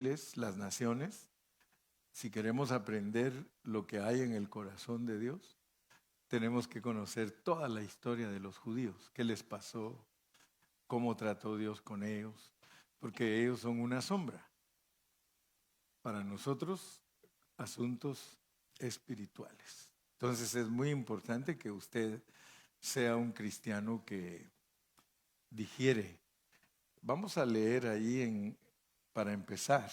las naciones, si queremos aprender lo que hay en el corazón de Dios, tenemos que conocer toda la historia de los judíos, qué les pasó, cómo trató Dios con ellos, porque ellos son una sombra. Para nosotros, asuntos espirituales. Entonces es muy importante que usted sea un cristiano que digiere. Vamos a leer ahí para empezar.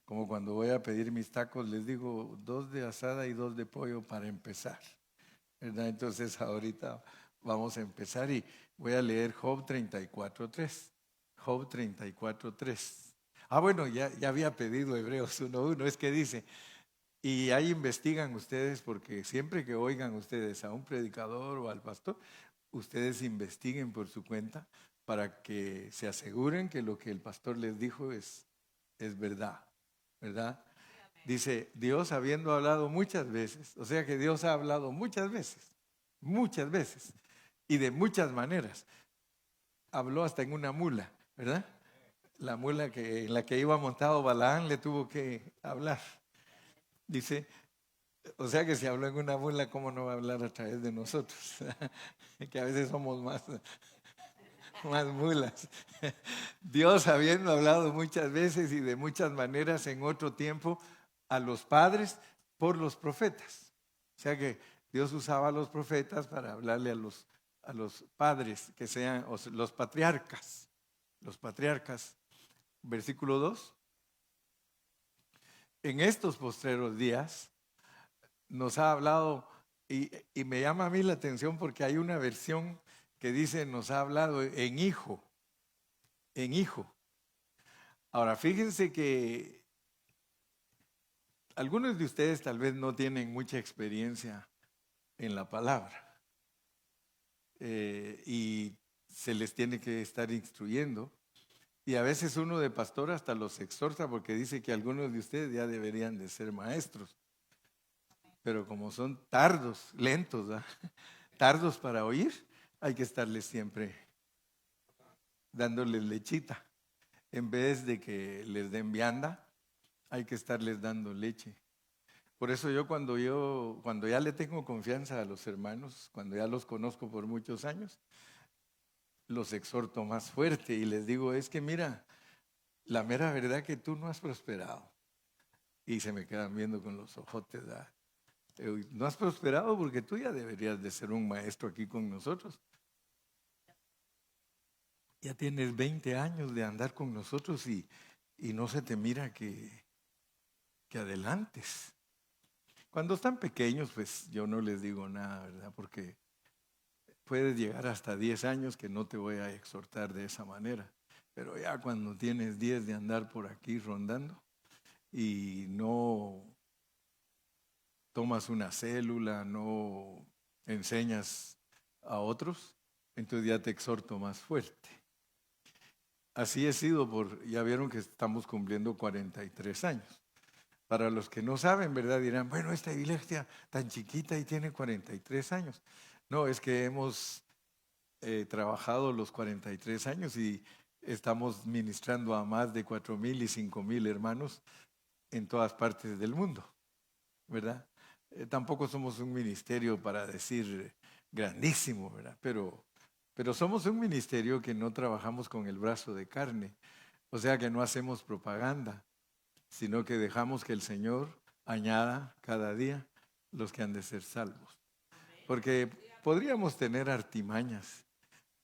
Como cuando voy a pedir mis tacos, les digo 2 de asada y 2 de pollo para empezar, ¿verdad? Entonces ahorita vamos a empezar y voy a leer Job 34:3. Job 34:3. Bueno, ya había pedido Hebreos 1:1. Es que dice, y ahí investigan ustedes, porque siempre que oigan ustedes a un predicador o al pastor, ustedes investiguen por su cuenta para que se aseguren que lo que el pastor les dijo es verdad, ¿verdad? Dice, Dios habiendo hablado muchas veces, o sea que Dios ha hablado muchas veces, y de muchas maneras. Habló hasta en una mula, ¿verdad? La mula en la que iba montado Balaán le tuvo que hablar. Dice, o sea que si habló en una mula, ¿cómo no va a hablar a través de nosotros? Que a veces somos más mulas. Dios habiendo hablado muchas veces y de muchas maneras en otro tiempo a los padres por los profetas. O sea que Dios usaba a los profetas para hablarle a los padres, que sean los patriarcas. Los patriarcas. Versículo 2. En estos postreros días nos ha hablado, y me llama a mí la atención porque hay una versión que dice nos ha hablado en hijo. En hijo. Ahora, fíjense que algunos de ustedes tal vez no tienen mucha experiencia en la palabra y se les tiene que estar instruyendo. Y a veces uno de pastor hasta los exhorta porque dice que algunos de ustedes ya deberían de ser maestros. Pero como son tardos, lentos, ¿verdad? Tardos para oír, hay que estarles siempre dándoles lechita. En vez de que les den vianda, hay que estarles dando leche. Por eso cuando ya le tengo confianza a los hermanos, cuando ya los conozco por muchos años, los exhorto más fuerte y les digo, es que mira, la mera verdad que tú no has prosperado. Y se me quedan viendo con los ojotes, ¿verdad? No has prosperado porque tú ya deberías de ser un maestro aquí con nosotros. Ya tienes 20 años de andar con nosotros y no se te mira que adelantes. Cuando están pequeños, pues yo no les digo nada, ¿verdad? Porque puedes llegar hasta 10 años que no te voy a exhortar de esa manera. Pero ya cuando tienes 10 de andar por aquí rondando y no tomas una célula, no enseñas a otros, entonces ya te exhorto más fuerte. Así he sido ya vieron que estamos cumpliendo 43 años. Para los que no saben, ¿verdad? Dirán, bueno, esta iglesia tan chiquita y tiene 43 años. No, es que hemos trabajado los 43 años y estamos ministrando a más de 4,000 y 5,000 hermanos en todas partes del mundo, ¿verdad? Tampoco somos un ministerio para decir grandísimo, ¿verdad? Pero somos un ministerio que no trabajamos con el brazo de carne, o sea que no hacemos propaganda, sino que dejamos que el Señor añada cada día los que han de ser salvos. Porque podríamos tener artimañas,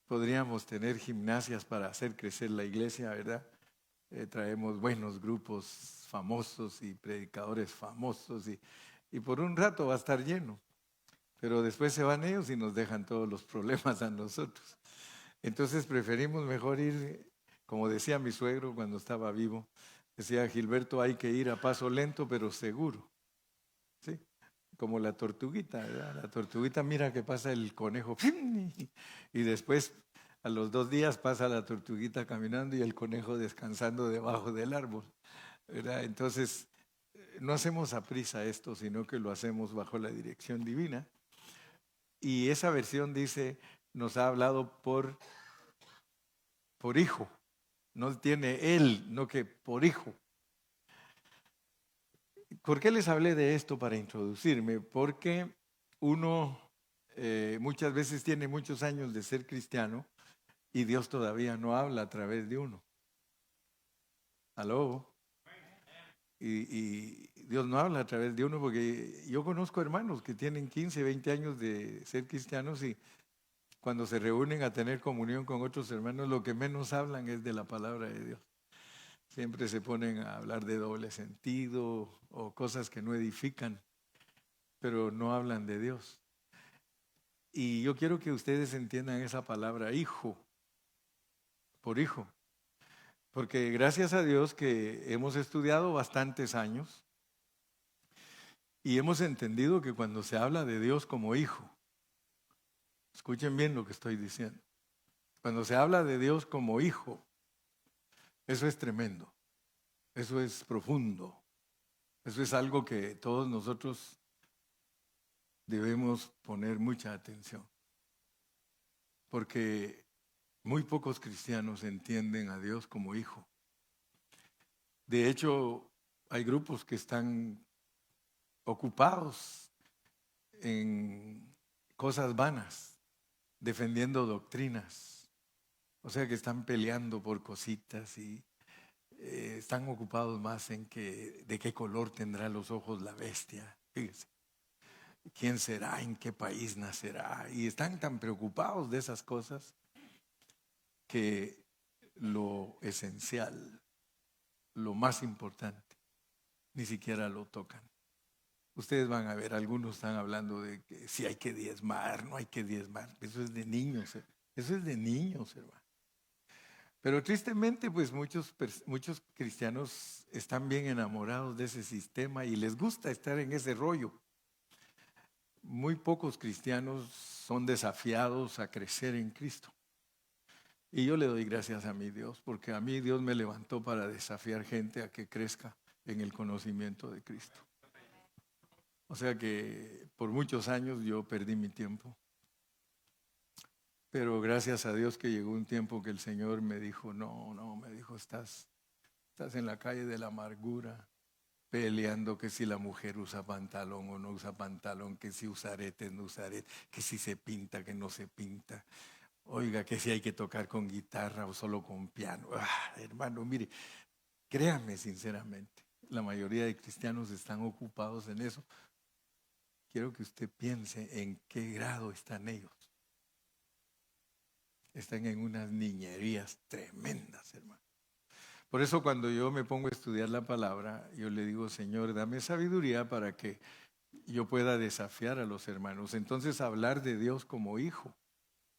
podríamos tener gimnasias para hacer crecer la iglesia, ¿verdad? Traemos buenos grupos famosos y predicadores famosos y por un rato va a estar lleno, pero después se van ellos y nos dejan todos los problemas a nosotros. Entonces preferimos mejor ir, como decía mi suegro cuando estaba vivo, decía Gilberto, hay que ir a paso lento pero seguro, ¿sí? Como la tortuguita, ¿verdad? La tortuguita mira que pasa el conejo y después a los 2 días pasa la tortuguita caminando y el conejo descansando debajo del árbol, ¿verdad? Entonces no hacemos a prisa esto, sino que lo hacemos bajo la dirección divina. Y esa versión dice, nos ha hablado por hijo. No tiene él, no que por hijo. ¿Por qué les hablé de esto para introducirme? Porque uno muchas veces tiene muchos años de ser cristiano y Dios todavía no habla a través de uno. ¿Aló? Y Dios no habla a través de uno porque yo conozco hermanos que tienen 15, 20 años de ser cristianos y cuando se reúnen a tener comunión con otros hermanos, lo que menos hablan es de la palabra de Dios. Siempre se ponen a hablar de doble sentido o cosas que no edifican, pero no hablan de Dios. Y yo quiero que ustedes entiendan esa palabra hijo, por hijo. Porque gracias a Dios que hemos estudiado bastantes años y hemos entendido que cuando se habla de Dios como hijo, escuchen bien lo que estoy diciendo, cuando se habla de Dios como hijo, eso es tremendo, eso es profundo, eso es algo que todos nosotros debemos poner mucha atención, porque muy pocos cristianos entienden a Dios como hijo. De hecho, hay grupos que están ocupados en cosas vanas, defendiendo doctrinas. O sea que están peleando por cositas y están ocupados más en de qué color tendrá los ojos la bestia. Fíjese, quién será, en qué país nacerá. Y están tan preocupados de esas cosas que lo esencial, lo más importante, ni siquiera lo tocan. Ustedes van a ver, algunos están hablando de que si hay que diezmar, no hay que diezmar. Eso es de niños, eso es de niños, hermano. Pero tristemente, pues muchos cristianos están bien enamorados de ese sistema y les gusta estar en ese rollo. Muy pocos cristianos son desafiados a crecer en Cristo. Y yo le doy gracias a mi Dios, porque a mí Dios me levantó para desafiar gente a que crezca en el conocimiento de Cristo. O sea que por muchos años yo perdí mi tiempo. Pero gracias a Dios que llegó un tiempo que el Señor me dijo, no, me dijo, estás en la calle de la amargura, peleando que si la mujer usa pantalón o no usa pantalón, que si usa aretes, no usa aretes, que si se pinta, que no se pinta. Oiga, que si hay que tocar con guitarra o solo con piano. Hermano, mire, créame sinceramente, la mayoría de cristianos están ocupados en eso. Quiero que usted piense en qué grado están ellos. Están en unas niñerías tremendas, hermano. Por eso cuando yo me pongo a estudiar la palabra, yo le digo, Señor, dame sabiduría para que yo pueda desafiar a los hermanos. Entonces hablar de Dios como hijo,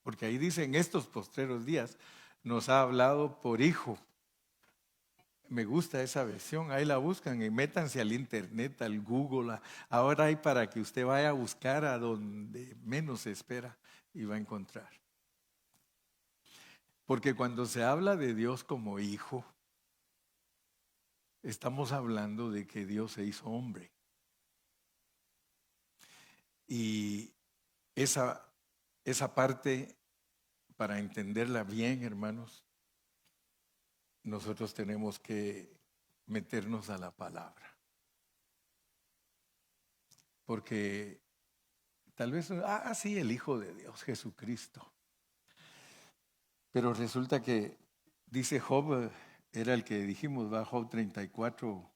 porque ahí dice en estos postreros días, nos ha hablado por hijo. Me gusta esa versión, ahí la buscan y métanse al internet, al Google. Ahora hay para que usted vaya a buscar a donde menos se espera y va a encontrar. Porque cuando se habla de Dios como hijo, estamos hablando de que Dios se hizo hombre. Y esa parte, para entenderla bien, hermanos, nosotros tenemos que meternos a la palabra. Porque tal vez, sí, el Hijo de Dios, Jesucristo. Pero resulta que, dice Job, era el que dijimos, va Job 34.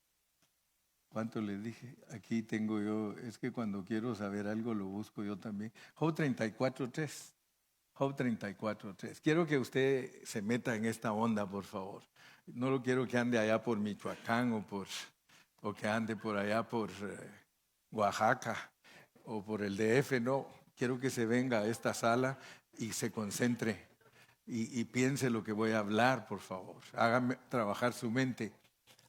¿Cuánto les dije? Aquí tengo yo, es que cuando quiero saber algo lo busco yo también. Job 34:3. Job 34:3. Quiero que usted se meta en esta onda, por favor. No lo quiero que ande allá por Michoacán o que ande por allá por Oaxaca o por el DF. No, quiero que se venga a esta sala y se concentre y piense lo que voy a hablar, por favor. Hágame trabajar su mente.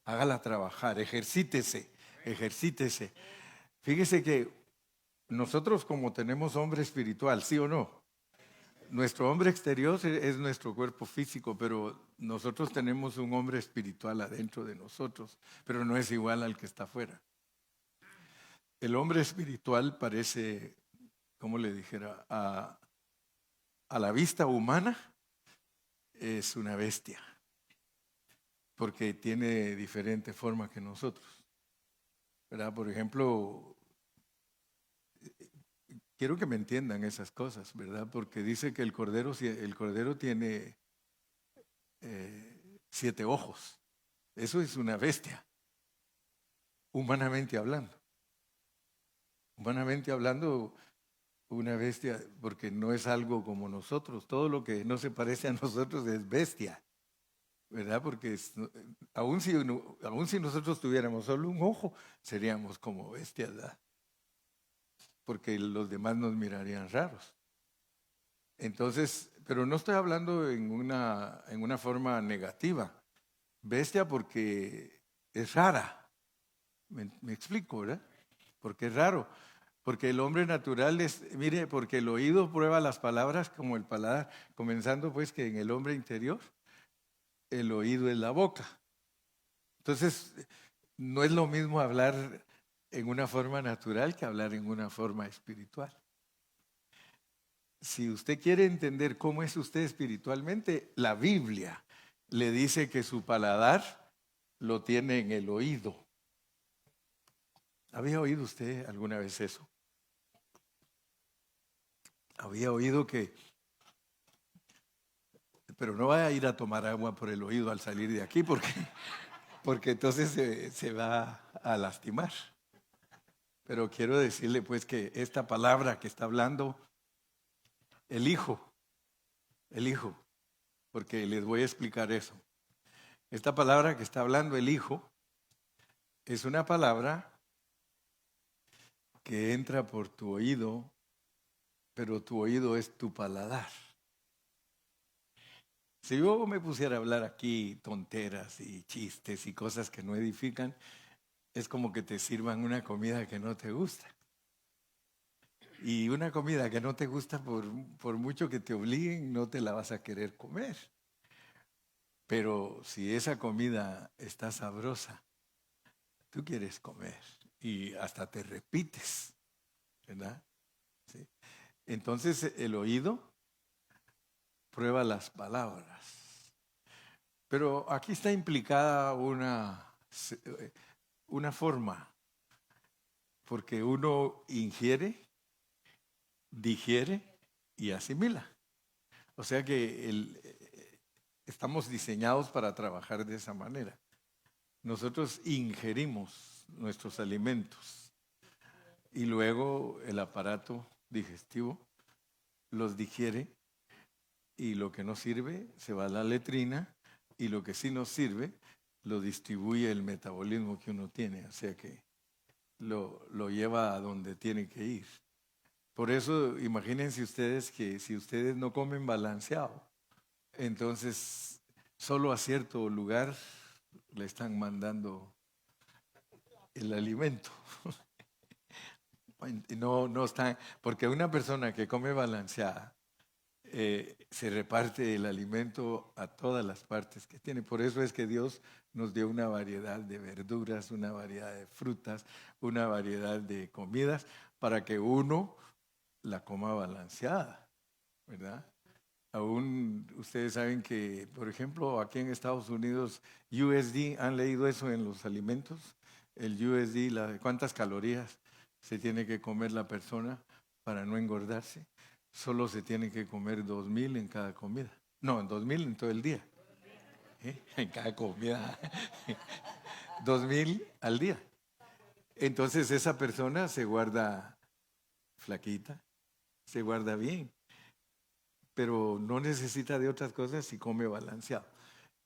Hágala trabajar, ejercítese. Fíjese que nosotros como tenemos hombre espiritual, ¿sí o no? Nuestro hombre exterior es nuestro cuerpo físico, pero nosotros tenemos un hombre espiritual adentro de nosotros, pero no es igual al que está afuera. El hombre espiritual parece, como le dijera, a la vista humana es una bestia, porque tiene diferente forma que nosotros. ¿verdad? Por ejemplo, quiero que me entiendan esas cosas, ¿verdad? Porque dice que el cordero tiene 7 ojos. Eso es una bestia, humanamente hablando. Humanamente hablando, una bestia, porque no es algo como nosotros. Todo lo que no se parece a nosotros es bestia, ¿verdad? Porque aun si nosotros tuviéramos solo un ojo, seríamos como bestias, ¿verdad? Porque los demás nos mirarían raros. Entonces, pero no estoy hablando en una forma negativa. Bestia porque es rara. Me explico, ¿verdad? Porque es raro. Porque el hombre natural es, mire, porque el oído prueba las palabras como el paladar, comenzando pues que en el hombre interior, el oído es la boca. Entonces, no es lo mismo hablar en una forma natural que hablar en una forma espiritual. Si usted quiere entender cómo es usted espiritualmente, la Biblia le dice que su paladar lo tiene en el oído. ¿Había oído usted alguna vez eso? Había oído que, pero no va a ir a tomar agua por el oído al salir de aquí porque entonces se va a lastimar. Pero quiero decirle pues que esta palabra que está hablando el Hijo, porque les voy a explicar eso. Esta palabra que está hablando el Hijo es una palabra que entra por tu oído, pero tu oído es tu paladar. Si yo me pusiera a hablar aquí tonteras y chistes y cosas que no edifican, es como que te sirvan una comida que no te gusta. Y una comida que no te gusta, por mucho que te obliguen, no te la vas a querer comer. Pero si esa comida está sabrosa, tú quieres comer y hasta te repites, ¿verdad? Sí. Entonces el oído prueba las palabras. Pero aquí está implicada una forma, porque uno ingiere, digiere y asimila. O sea que estamos diseñados para trabajar de esa manera. Nosotros ingerimos nuestros alimentos y luego el aparato digestivo los digiere y lo que no sirve se va a la letrina y lo que sí nos sirve lo distribuye el metabolismo que uno tiene, o sea que lo lleva a donde tiene que ir. Por eso imagínense ustedes que si ustedes no comen balanceado, entonces solo a cierto lugar le están mandando el alimento. No están, porque una persona que come balanceada se reparte el alimento a todas las partes que tiene. Por eso es que Dios nos dio una variedad de verduras, una variedad de frutas, una variedad de comidas para que uno la coma balanceada, ¿verdad? Aún ustedes saben que, por ejemplo, aquí en Estados Unidos, USD, ¿han leído eso en los alimentos? El USD, cuántas calorías se tiene que comer la persona para no engordarse. Solo se tiene que comer 2000 en cada comida. No, 2000 en todo el día. ¿Eh? En cada comida. 2000 al día. Entonces esa persona se guarda flaquita, se guarda bien, pero no necesita de otras cosas si come balanceado.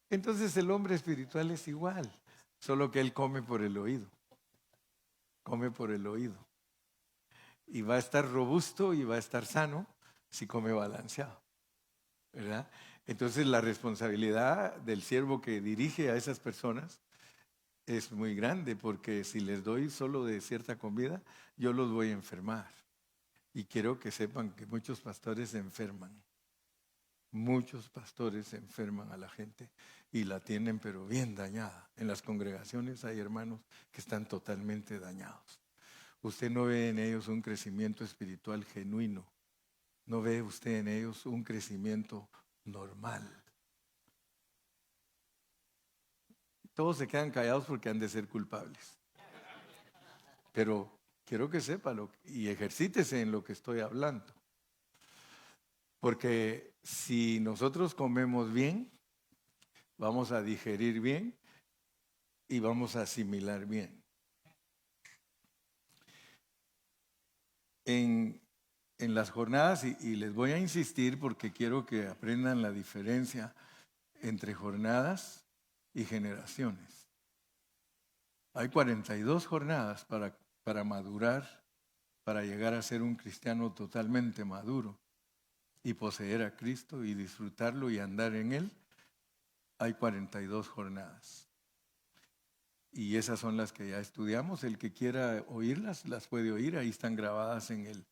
Entonces el hombre espiritual es igual, solo que él come por el oído, come por el oído. Y va a estar robusto y va a estar sano si come balanceado, ¿verdad? Entonces la responsabilidad del siervo que dirige a esas personas es muy grande porque si les doy solo de cierta comida, yo los voy a enfermar. Y quiero que sepan que muchos pastores se enferman. Muchos pastores enferman a la gente y la tienen pero bien dañada. En las congregaciones hay hermanos que están totalmente dañados. Usted no ve en ellos un crecimiento espiritual genuino. No ve usted en ellos un crecimiento normal. Todos se quedan callados porque han de ser culpables. Pero quiero que sepa y ejercítese en lo que estoy hablando. Porque si nosotros comemos bien, vamos a digerir bien y vamos a asimilar bien. En las jornadas, y les voy a insistir porque quiero que aprendan la diferencia entre jornadas y generaciones. Hay 42 jornadas para madurar, para llegar a ser un cristiano totalmente maduro y poseer a Cristo y disfrutarlo y andar en Él. Hay 42 jornadas. Y esas son las que ya estudiamos. El que quiera oírlas, las puede oír. Ahí están grabadas en el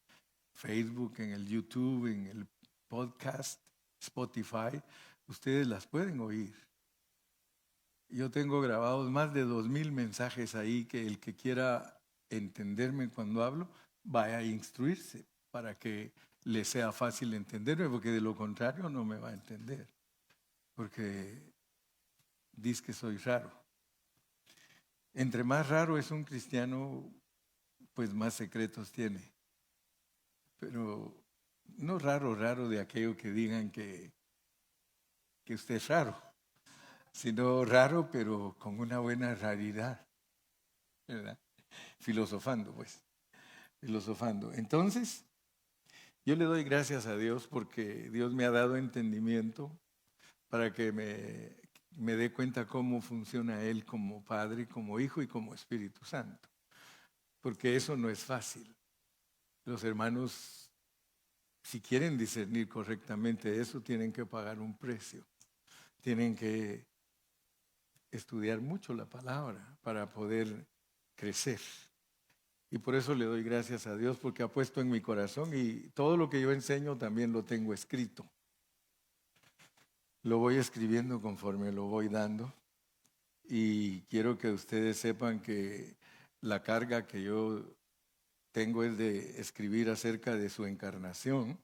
Facebook, en el YouTube, en el podcast, Spotify. Ustedes las pueden oír. Yo tengo grabados más de 2,000 mensajes ahí que el que quiera entenderme cuando hablo, vaya a instruirse para que le sea fácil entenderme, porque de lo contrario no me va a entender. Porque dice que soy raro. Entre más raro es un cristiano, pues más secretos tiene. Pero no raro de aquello que digan que usted es raro, sino raro pero con una buena raridad, ¿verdad? Filosofando. Entonces, yo le doy gracias a Dios porque Dios me ha dado entendimiento para que me dé cuenta cómo funciona Él como Padre, como Hijo y como Espíritu Santo. Porque eso no es fácil. Los hermanos, si quieren discernir correctamente eso, tienen que pagar un precio. Tienen que estudiar mucho la palabra para poder crecer. Y por eso le doy gracias a Dios porque ha puesto en mi corazón y todo lo que yo enseño también lo tengo escrito. Lo voy escribiendo conforme lo voy dando y quiero que ustedes sepan que la carga que yo tengo es de escribir acerca de su encarnación,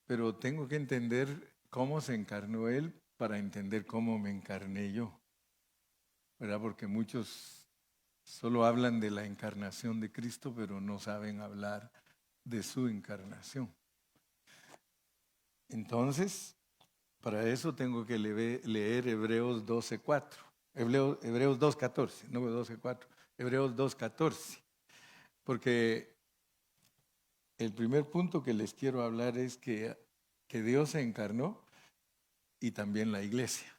pero tengo que entender cómo se encarnó Él para entender cómo me encarné yo, ¿verdad? Porque muchos solo hablan de la encarnación de Cristo, pero no saben hablar de su encarnación. Entonces, para eso tengo que leer Hebreos 12:4. Hebreos 2:14, no 12:4. Hebreos 2:14. Porque el primer punto que les quiero hablar es que Dios se encarnó y también la iglesia.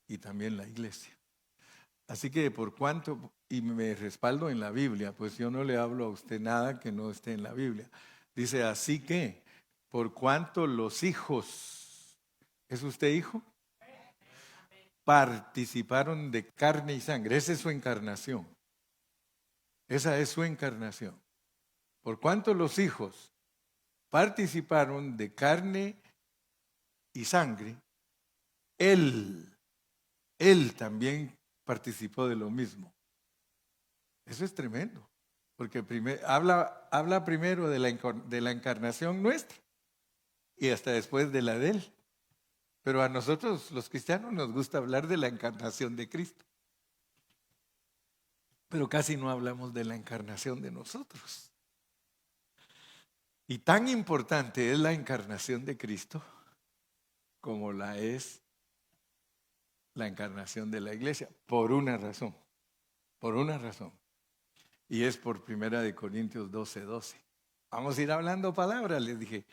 Y también la iglesia. Así que por cuanto, y me respaldo en la Biblia, pues yo no le hablo a usted nada que no esté en la Biblia. Dice, así que, por cuanto los hijos, ¿es usted hijo? Participaron de carne y sangre. Esa es su encarnación. Esa es su encarnación. Por cuanto los hijos participaron de carne y sangre, Él también participó de lo mismo. Eso es tremendo, porque habla primero de la encarnación nuestra y hasta después de la de Él. Pero a nosotros los cristianos nos gusta hablar de la encarnación de Cristo. Pero casi no hablamos de la encarnación de nosotros. Y tan importante es la encarnación de Cristo como la es la encarnación de la iglesia, por una razón. Y es por 1 Corintios 12:12. Vamos a ir hablando palabras, les dije.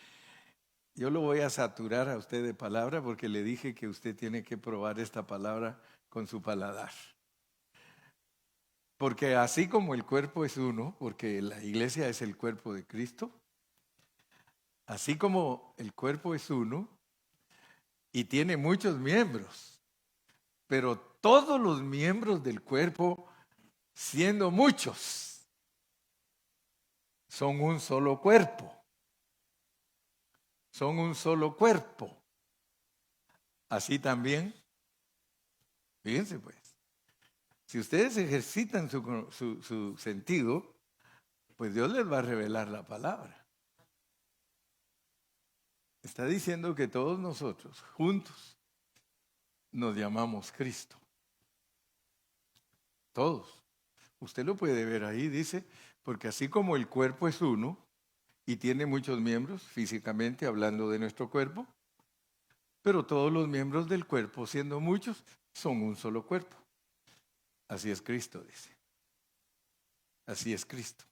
Yo lo voy a saturar a usted de palabra porque le dije que usted tiene que probar esta palabra con su paladar. Porque así como el cuerpo es uno, porque la iglesia es el cuerpo de Cristo, así como el cuerpo es uno y tiene muchos miembros, pero todos los miembros del cuerpo, siendo muchos, son un solo cuerpo. Son un solo cuerpo. Así también, fíjense pues, si ustedes ejercitan su sentido, pues Dios les va a revelar la palabra. Está diciendo que todos nosotros, juntos, nos llamamos Cristo. Todos. Usted lo puede ver ahí, dice, porque así como el cuerpo es uno y tiene muchos miembros, físicamente hablando de nuestro cuerpo, pero todos los miembros del cuerpo, siendo muchos, son un solo cuerpo. Así es Cristo, dice. Así es Cristo.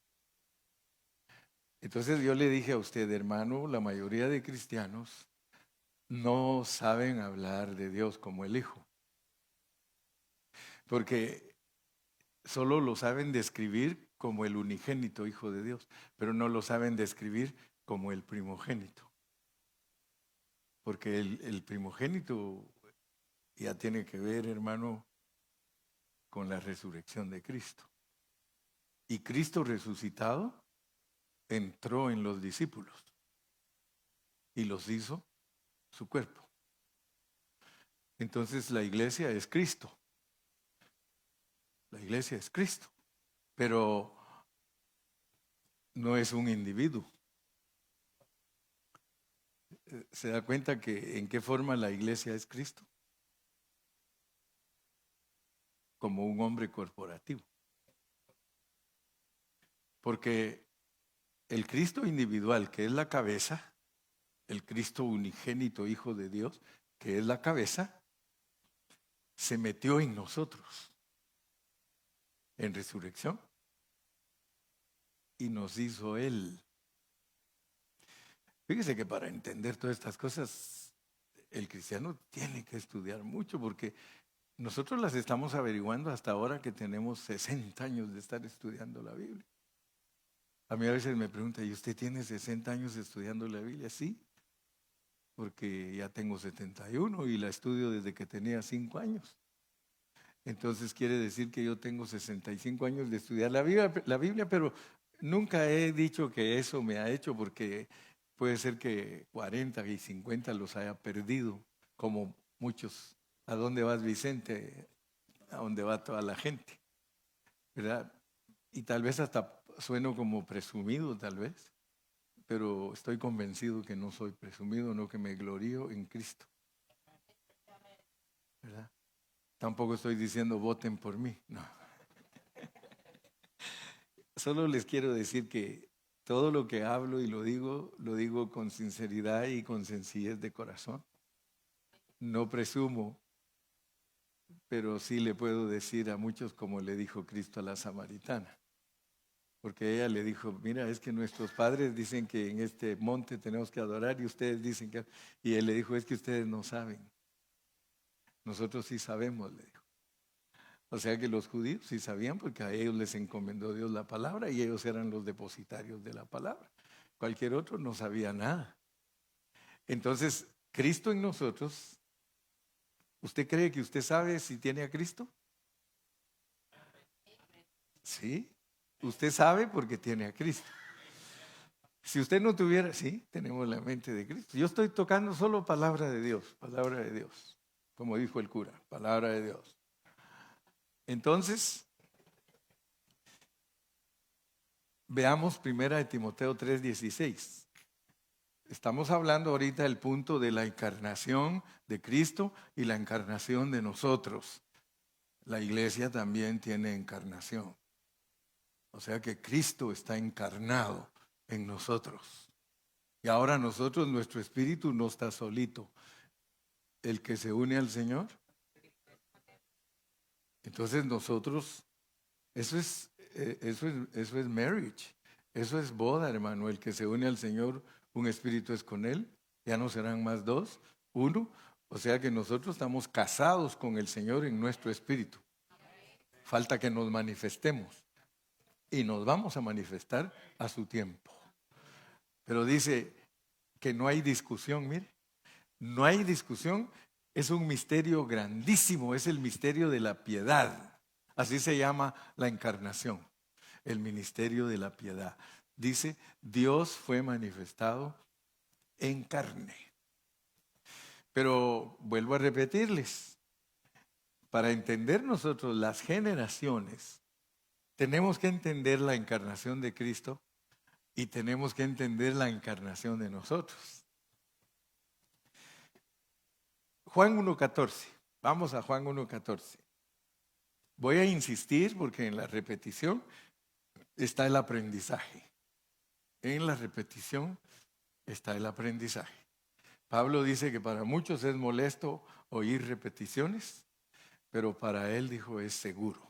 Entonces yo le dije a usted, hermano, la mayoría de cristianos no saben hablar de Dios como el Hijo, porque solo lo saben describir como el unigénito Hijo de Dios, pero no lo saben describir como el primogénito, porque el primogénito ya tiene que ver, hermano, con la resurrección de Cristo. Y Cristo resucitado entró en los discípulos y los hizo su cuerpo. Entonces la iglesia es Cristo. La iglesia es Cristo, pero no es un individuo. ¿Se da cuenta que en qué forma la iglesia es Cristo? Como un hombre corporativo. Porque el Cristo individual, que es la cabeza, el Cristo unigénito, Hijo de Dios, que es la cabeza, se metió en nosotros en resurrección y nos hizo Él. Fíjese que para entender todas estas cosas, el cristiano tiene que estudiar mucho porque nosotros las estamos averiguando hasta ahora que tenemos 60 años de estar estudiando la Biblia. A mí a veces me pregunta, ¿y usted tiene 60 años estudiando la Biblia? Sí, porque ya tengo 71 y la estudio desde que tenía 5 años. Entonces quiere decir que yo tengo 65 años de estudiar la Biblia, pero nunca he dicho que eso me ha hecho porque puede ser que 40 y 50 los haya perdido, como muchos. ¿A dónde vas, Vicente? A dónde va toda la gente, ¿verdad? Y tal vez hasta sueno como presumido, tal vez, pero estoy convencido que no soy presumido, no, que me glorío en Cristo, ¿verdad? Tampoco estoy diciendo voten por mí, no. Solo les quiero decir que todo lo que hablo y lo digo con sinceridad y con sencillez de corazón. No presumo, pero sí le puedo decir a muchos como le dijo Cristo a la samaritana. Porque ella le dijo, mira, es que nuestros padres dicen que en este monte tenemos que adorar y ustedes dicen que... Y él le dijo, es que ustedes no saben. Nosotros sí sabemos, le dijo. O sea que los judíos sí sabían porque a ellos les encomendó Dios la palabra y ellos eran los depositarios de la palabra. Cualquier otro no sabía nada. Entonces, Cristo en nosotros, ¿usted cree que usted sabe si tiene a Cristo? Sí, usted sabe porque tiene a Cristo. Si usted no tuviera, sí, tenemos la mente de Cristo. Yo estoy tocando solo palabra de Dios, como dijo el cura, palabra de Dios. Entonces, veamos primera de Timoteo 3:16. Estamos hablando ahorita del punto de la encarnación de Cristo y la encarnación de nosotros. La iglesia también tiene encarnación. O sea que Cristo está encarnado en nosotros. Y ahora nosotros, nuestro espíritu no está solito. El que se une al Señor. Entonces nosotros, eso es marriage. Eso es boda, hermano. El que se une al Señor, un espíritu es con Él. Ya no serán más dos, uno. O sea que nosotros estamos casados con el Señor en nuestro espíritu. Falta que nos manifestemos. Y nos vamos a manifestar a su tiempo. Pero dice que no hay discusión, mire. No hay discusión, es un misterio grandísimo, es el misterio de la piedad. Así se llama la encarnación, el ministerio de la piedad. Dice, Dios fue manifestado en carne. Pero vuelvo a repetirles, para entender nosotros las generaciones, tenemos que entender la encarnación de Cristo y tenemos que entender la encarnación de nosotros. Juan 1:14. Vamos a Juan 1:14. Voy a insistir porque en la repetición está el aprendizaje. En la repetición está el aprendizaje. Pablo dice que para muchos es molesto oír repeticiones, pero para él, dijo, es seguro.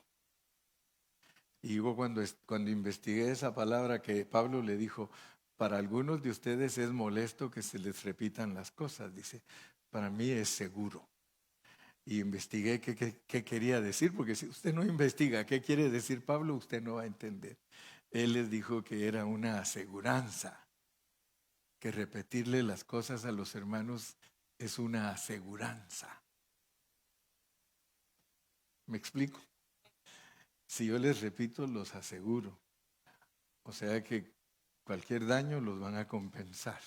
Y yo cuando investigué esa palabra que Pablo le dijo, para algunos de ustedes es molesto que se les repitan las cosas, dice, para mí es seguro. Y investigué qué quería decir, porque si usted no investiga qué quiere decir Pablo, usted no va a entender. Él les dijo que era una aseguranza, que repetirle las cosas a los hermanos es una aseguranza. ¿Me explico? Si yo les repito, los aseguro. O sea que cualquier daño los van a compensar,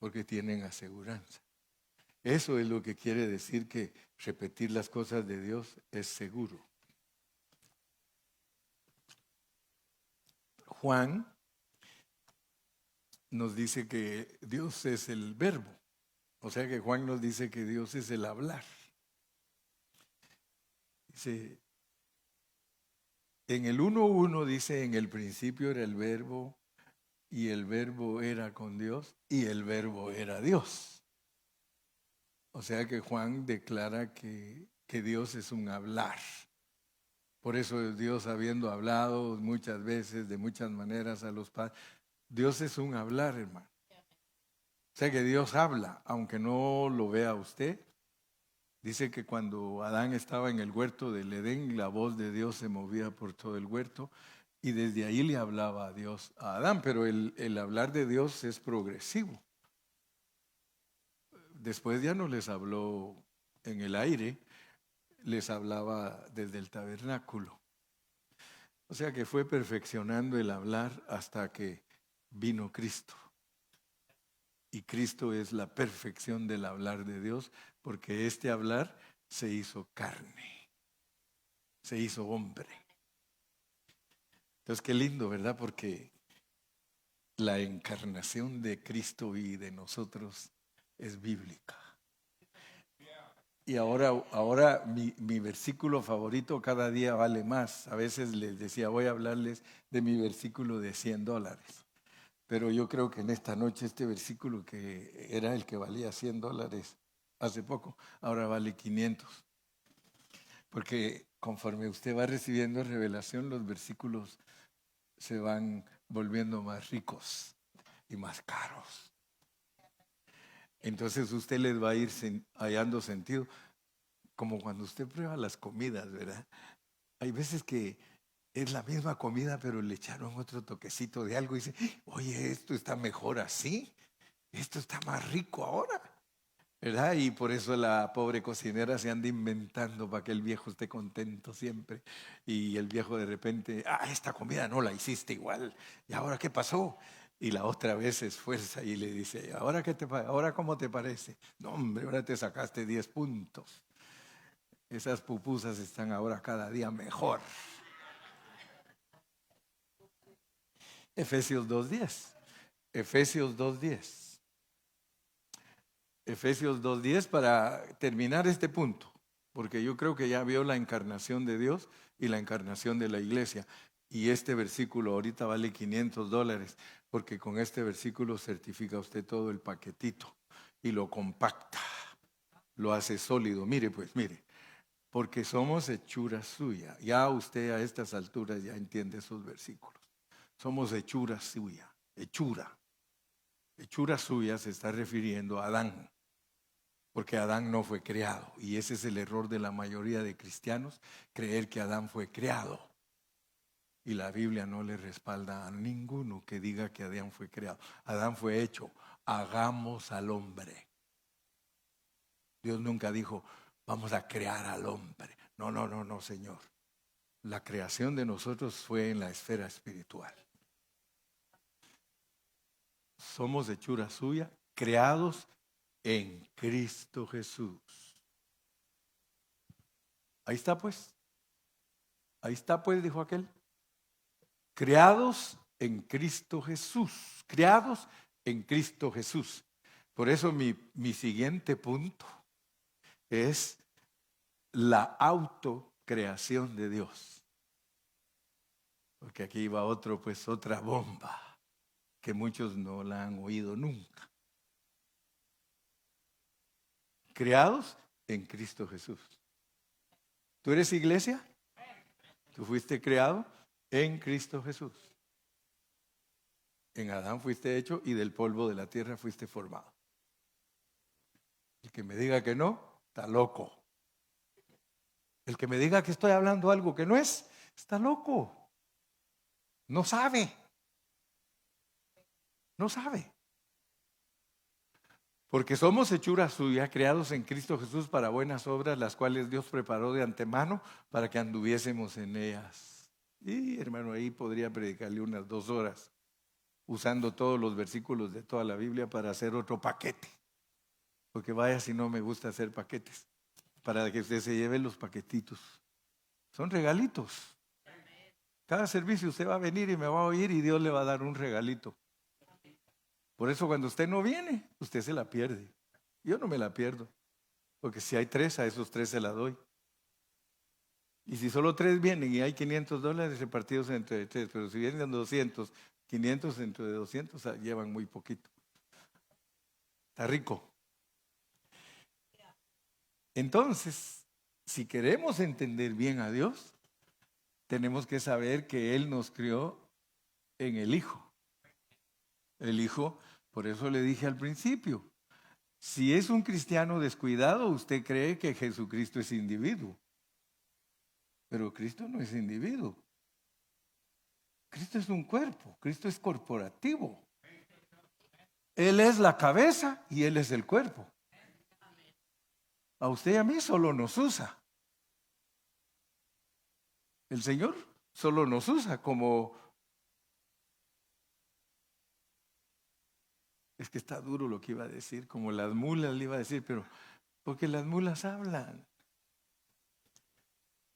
porque tienen aseguranza. Eso es lo que quiere decir que repetir las cosas de Dios es seguro. Juan nos dice que Dios es el verbo. O sea que Juan nos dice que Dios es el hablar. Dice, en el 1:1 dice, en el principio era el verbo, y el verbo era con Dios, y el verbo era Dios. O sea que Juan declara que Dios es un hablar. Por eso Dios, habiendo hablado muchas veces, de muchas maneras a los padres, Dios es un hablar, hermano. O sea que Dios habla, aunque no lo vea usted. Dice que cuando Adán estaba en el huerto del Edén, la voz de Dios se movía por todo el huerto y desde ahí le hablaba a Dios a Adán, pero el hablar de Dios es progresivo. Después ya no les habló en el aire, les hablaba desde el tabernáculo. O sea que fue perfeccionando el hablar hasta que vino Cristo. Y Cristo es la perfección del hablar de Dios, porque este hablar se hizo carne, se hizo hombre. Entonces qué lindo, ¿verdad? Porque la encarnación de Cristo y de nosotros es bíblica. Y ahora mi versículo favorito cada día vale más. A veces les decía, voy a hablarles de mi versículo de $100. Pero yo creo que en esta noche este versículo, que era el que valía $100 hace poco, ahora vale 500. Porque conforme usted va recibiendo revelación, los versículos se van volviendo más ricos y más caros. Entonces usted les va a ir hallando sentido, como cuando usted prueba las comidas, ¿verdad? Hay veces que es la misma comida, pero le echaron otro toquecito de algo y dice, oye, esto está mejor así, esto está más rico ahora, ¿verdad? Y por eso la pobre cocinera se anda inventando para que el viejo esté contento siempre. Y el viejo de repente, esta comida no la hiciste igual, ¿y ahora qué pasó? Y la otra vez se esfuerza y le dice, ¿ahora cómo te parece? No, hombre, ahora te sacaste 10 puntos. Esas pupusas están ahora cada día mejor. Efesios 2:10. Efesios 2:10. Efesios 2:10 para terminar este punto, porque yo creo que ya vio la encarnación de Dios y la encarnación de la iglesia. Y este versículo ahorita vale $500, porque con este versículo certifica usted todo el paquetito y lo compacta, lo hace sólido. Mire, porque somos hechura suya. Ya usted a estas alturas ya entiende esos versículos. Somos hechura suya, hechura. Hechura suya se está refiriendo a Adán, porque Adán no fue creado. Y ese es el error de la mayoría de cristianos, creer que Adán fue creado. Y la Biblia no le respalda a ninguno que diga que Adán fue creado. Adán fue hecho, hagamos al hombre. Dios nunca dijo, vamos a crear al hombre. No, Señor. La creación de nosotros fue en la esfera espiritual. Somos hechura suya, creados en Cristo Jesús. Ahí está pues, dijo aquel. Creados en Cristo Jesús, creados en Cristo Jesús. Por eso mi siguiente punto es la creación de Dios. Porque aquí va otra bomba que muchos no la han oído nunca. Creados en Cristo Jesús. ¿Tú eres iglesia? Tú fuiste creado en Cristo Jesús. En Adán fuiste hecho y del polvo de la tierra fuiste formado. El que me diga que no, está loco. El que me diga que estoy hablando algo que no es, está loco. No sabe. No sabe. Porque somos hechura suya, creados en Cristo Jesús para buenas obras, las cuales Dios preparó de antemano para que anduviésemos en ellas. Y hermano, ahí podría predicarle unas 2 horas, usando todos los versículos de toda la Biblia para hacer otro paquete. Porque vaya si no me gusta hacer paquetes, para que usted se lleve los paquetitos. Son regalitos. Cada servicio usted va a venir y me va a oír y Dios le va a dar un regalito. Por eso cuando usted no viene, usted se la pierde. Yo no me la pierdo, porque si hay 3, a esos 3 se la doy. Y si solo 3 vienen y hay $500 repartidos entre 3, pero si vienen 200, 500 entre 200, llevan muy poquito. Está rico. Entonces, si queremos entender bien a Dios, tenemos que saber que Él nos crió en el Hijo. El Hijo, por eso le dije al principio, si es un cristiano descuidado, usted cree que Jesucristo es individuo. Pero Cristo no es individuo. Cristo es un cuerpo, Cristo es corporativo. Él es la cabeza y Él es el cuerpo. A usted y a mí solo nos usa. El Señor solo nos usa como... Es que está duro lo que iba a decir, como las mulas le iba a decir, pero porque las mulas hablan.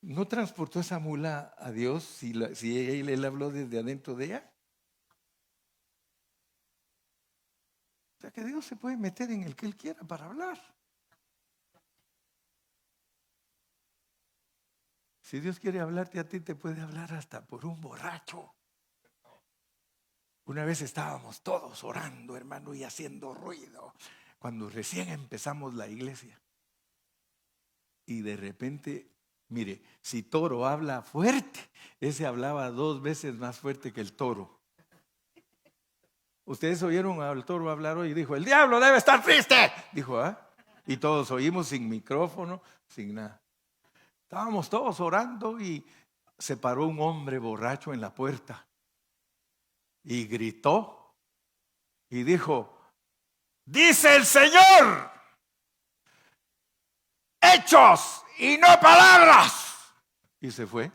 ¿No transportó esa mula a Dios si él habló desde adentro de ella? O sea que Dios se puede meter en el que Él quiera para hablar. Si Dios quiere hablarte a ti, te puede hablar hasta por un borracho. Una vez estábamos todos orando, hermano, y haciendo ruido, cuando recién empezamos la iglesia. Y de repente, mire, si toro habla fuerte, ese hablaba 2 veces más fuerte que el toro. Ustedes oyeron al toro hablar hoy y dijo, el diablo debe estar triste. Dijo, ¿ah? Y todos oímos sin micrófono, sin nada. Estábamos todos orando y se paró un hombre borracho en la puerta y gritó y dijo, dice el Señor, hechos y no palabras. Y se fue.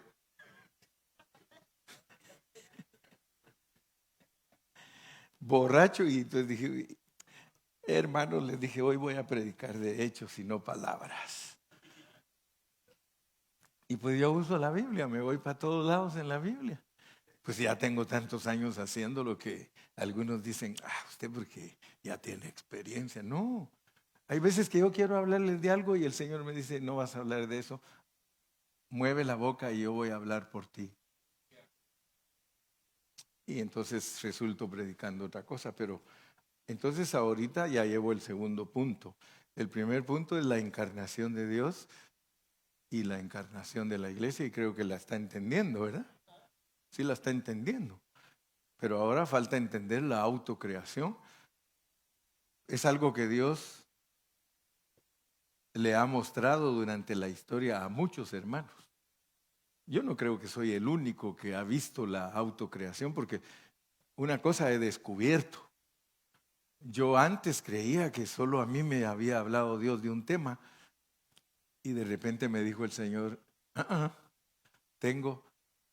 Borracho, y entonces dije, hermanos, les dije, hoy voy a predicar de hechos y no palabras. Y pues yo uso la Biblia, me voy para todos lados en la Biblia. Pues ya tengo tantos años haciendo lo que algunos dicen, usted porque ya tiene experiencia. No, hay veces que yo quiero hablarles de algo y el Señor me dice, no vas a hablar de eso. Mueve la boca y yo voy a hablar por ti. Y entonces resulto predicando otra cosa, pero entonces ahorita ya llevo el segundo punto. El primer punto es la encarnación de Dios y la encarnación de la iglesia, y creo que la está entendiendo, ¿verdad? Sí la está entendiendo. Pero ahora falta entender la autocreación. Es algo que Dios le ha mostrado durante la historia a muchos hermanos. Yo no creo que soy el único que ha visto la autocreación, porque una cosa he descubierto. Yo antes creía que solo a mí me había hablado Dios de un tema y de repente me dijo el Señor, tengo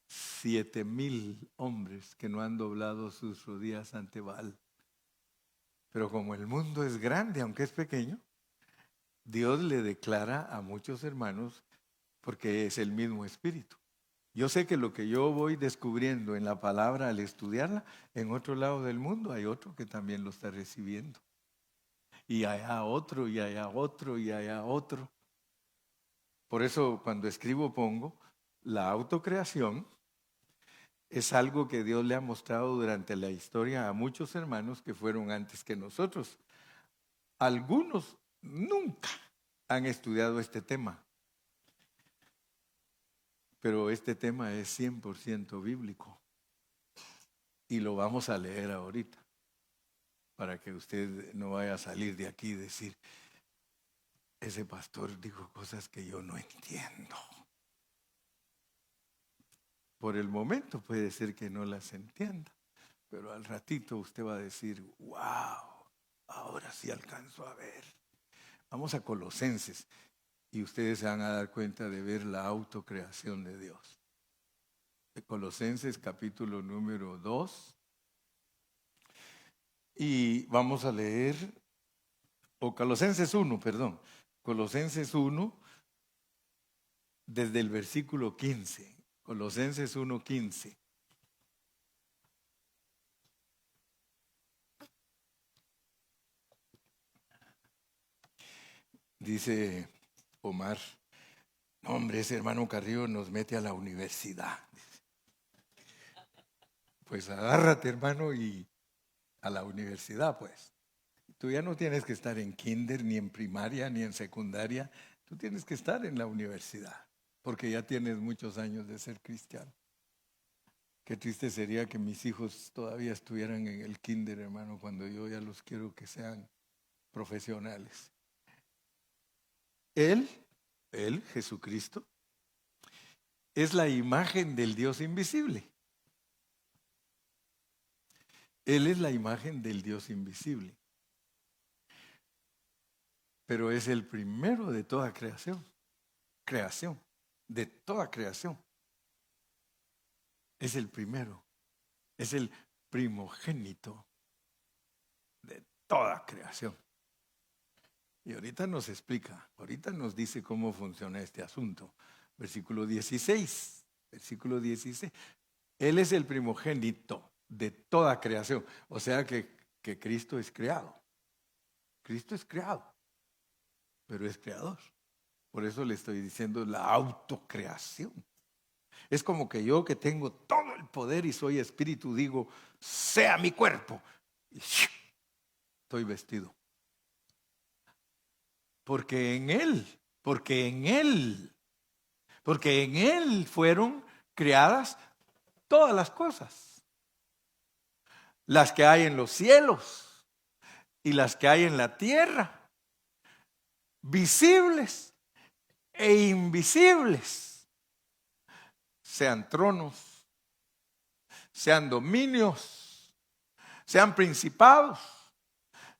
7,000 hombres que no han doblado sus rodillas ante Baal. Pero como el mundo es grande, aunque es pequeño, Dios le declara a muchos hermanos porque es el mismo Espíritu. Yo sé que lo que yo voy descubriendo en la palabra al estudiarla, en otro lado del mundo hay otro que también lo está recibiendo. Y allá otro, y allá otro, y allá otro. Por eso cuando escribo pongo, la autocreación es algo que Dios le ha mostrado durante la historia a muchos hermanos que fueron antes que nosotros. Algunos nunca han estudiado este tema, pero este tema es 100% bíblico y lo vamos a leer ahorita para que usted no vaya a salir de aquí y decir, ese pastor dijo cosas que yo no entiendo. Por el momento puede ser que no las entienda, pero al ratito usted va a decir, wow, ahora sí alcanzo a ver. Vamos a Colosenses y ustedes se van a dar cuenta de ver la autocreación de Dios. De Colosenses capítulo número 2 y vamos a leer, o Colosenses 1, perdón, Colosenses 1 desde el versículo 15. Colosenses 1:15. Dice Omar, no, hombre, ese hermano Carrillo nos mete a la universidad. Pues agárrate, hermano, y a la universidad, pues. Tú ya no tienes que estar en kinder, ni en primaria, ni en secundaria. Tú tienes que estar en la universidad, porque ya tienes muchos años de ser cristiano. Qué triste sería que mis hijos todavía estuvieran en el kinder, hermano, cuando yo ya los quiero que sean profesionales. Él, Jesucristo, es la imagen del Dios invisible. Él es la imagen del Dios invisible. Pero es el primero de toda creación. Creación, de toda creación. Es el primero. Es el primogénito de toda creación. Y ahorita nos explica, ahorita nos dice cómo funciona este asunto. Versículo 16. Versículo 16. Él es el primogénito de toda creación. O sea que Cristo es creado. Cristo es creado, pero es creador. Por eso le estoy diciendo la autocreación. Es como que yo que tengo todo el poder y soy espíritu, digo, sea mi cuerpo. Y estoy vestido. Porque en Él fueron creadas todas las cosas. Las que hay en los cielos y las que hay en la tierra. Visibles e invisibles. Sean tronos, sean dominios, sean principados,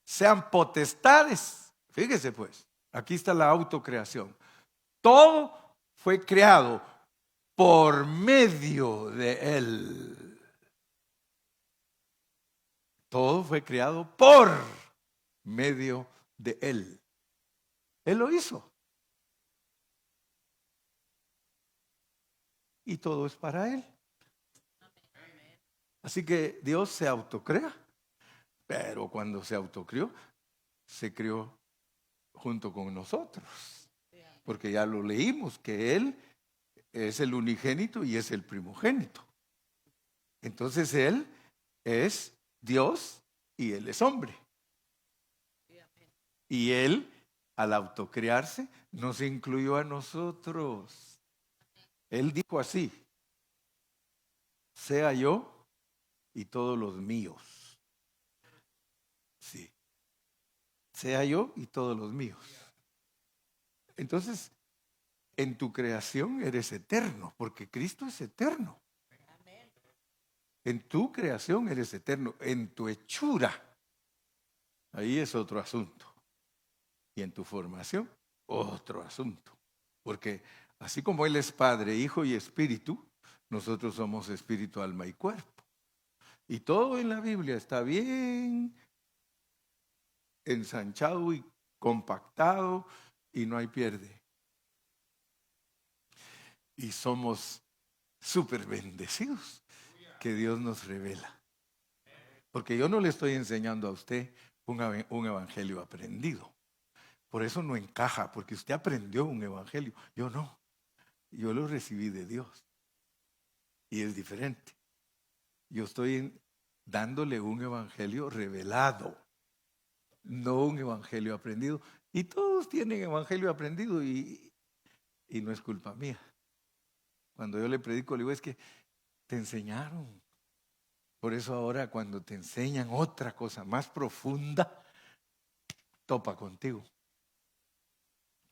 sean potestades. Fíjese pues, aquí está la autocreación. Todo fue creado por medio de Él. Todo fue creado por medio de Él. Él lo hizo. Y todo es para Él. Así que Dios se autocrea, pero cuando se autocreó, se creó junto con nosotros. Porque ya lo leímos, que Él es el unigénito y es el primogénito. Entonces Él es Dios y Él es hombre. Y Él, al autocrearse, nos incluyó a nosotros. Él dijo así, sea yo y todos los míos. Sí. Sea yo y todos los míos. Entonces, en tu creación eres eterno, porque Cristo es eterno. En tu creación eres eterno, en tu hechura, ahí es otro asunto. Y en tu formación, otro asunto. Porque así como Él es Padre, Hijo y Espíritu, nosotros somos espíritu, alma y cuerpo. Y todo en la Biblia está bien ensanchado y compactado y no hay pierde. Y somos súper bendecidos que Dios nos revela. Porque yo no le estoy enseñando a usted un evangelio aprendido. Por eso no encaja, porque usted aprendió un evangelio. Yo no. Yo lo recibí de Dios. Y es diferente. Yo estoy dándole un evangelio revelado, no un evangelio aprendido. Y todos tienen evangelio aprendido y no es culpa mía. Cuando yo le predico, le digo, es que te enseñaron. Por eso ahora cuando te enseñan otra cosa más profunda, topa contigo.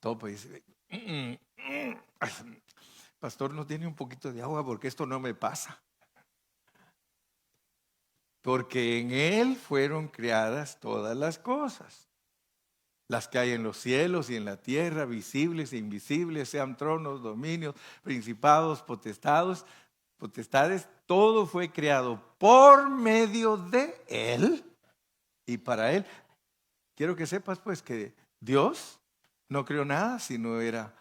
Topa y dice, pastor, ¿no tiene un poquito de agua? Porque esto no me pasa. Porque en Él fueron creadas todas las cosas. Las que hay en los cielos y en la tierra, visibles e invisibles, sean tronos, dominios, principados, potestades, todo fue creado por medio de Él y para Él. Quiero que sepas pues que Dios no creó nada si no era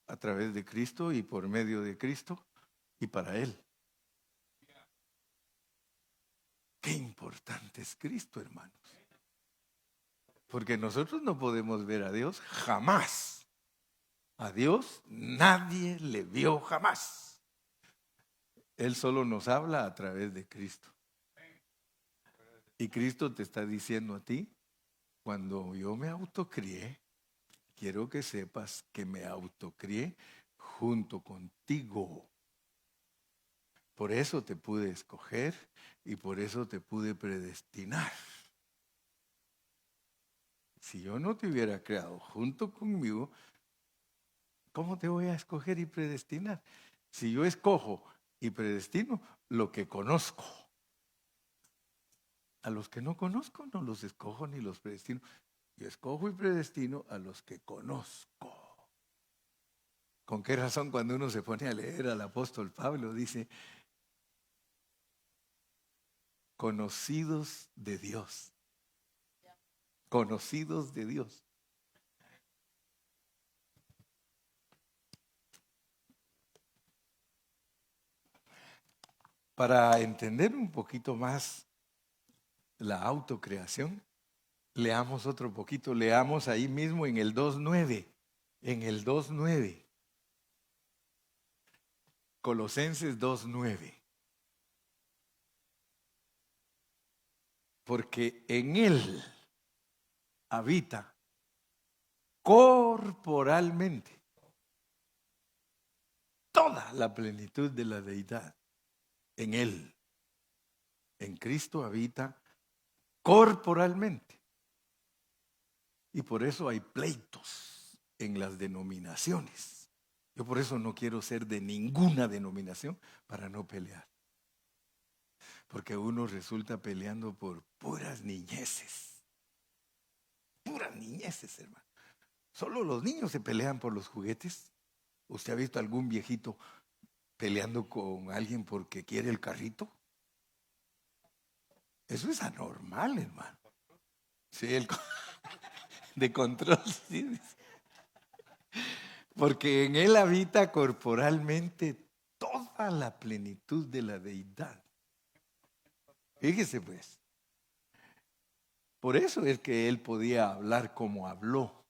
a través de Cristo y por medio de Cristo y para Él. Qué importante es Cristo, hermanos. Porque nosotros no podemos ver a Dios jamás. A Dios nadie le vio jamás. Él solo nos habla a través de Cristo. Y Cristo te está diciendo a ti, cuando yo me autocrié, quiero que sepas que me autocrié junto contigo. Por eso te pude escoger y por eso te pude predestinar. Si yo no te hubiera creado junto conmigo, ¿cómo te voy a escoger y predestinar? Si yo escojo y predestino lo que conozco. A los que no conozco no los escojo ni los predestino. Yo escojo y predestino a los que conozco. ¿Con qué razón cuando uno se pone a leer al apóstol Pablo dice, conocidos de Dios? Conocidos de Dios. Para entender un poquito más la autocreación, leamos otro poquito, leamos ahí mismo en el 2:9, en el 2:9, Colosenses 2:9. Porque en Él habita corporalmente toda la plenitud de la deidad. En Él, en Cristo habita corporalmente. Y por eso hay pleitos en las denominaciones. Yo por eso no quiero ser de ninguna denominación para no pelear. Porque uno resulta peleando por puras niñeces. Puras niñeces, hermano. Solo los niños se pelean por los juguetes. ¿Usted ha visto algún viejito peleando con alguien porque quiere el carrito? Eso es anormal, hermano. Sí, de control, sí. Porque en Él habita corporalmente toda la plenitud de la deidad. Fíjese pues. Por eso es que Él podía hablar como habló.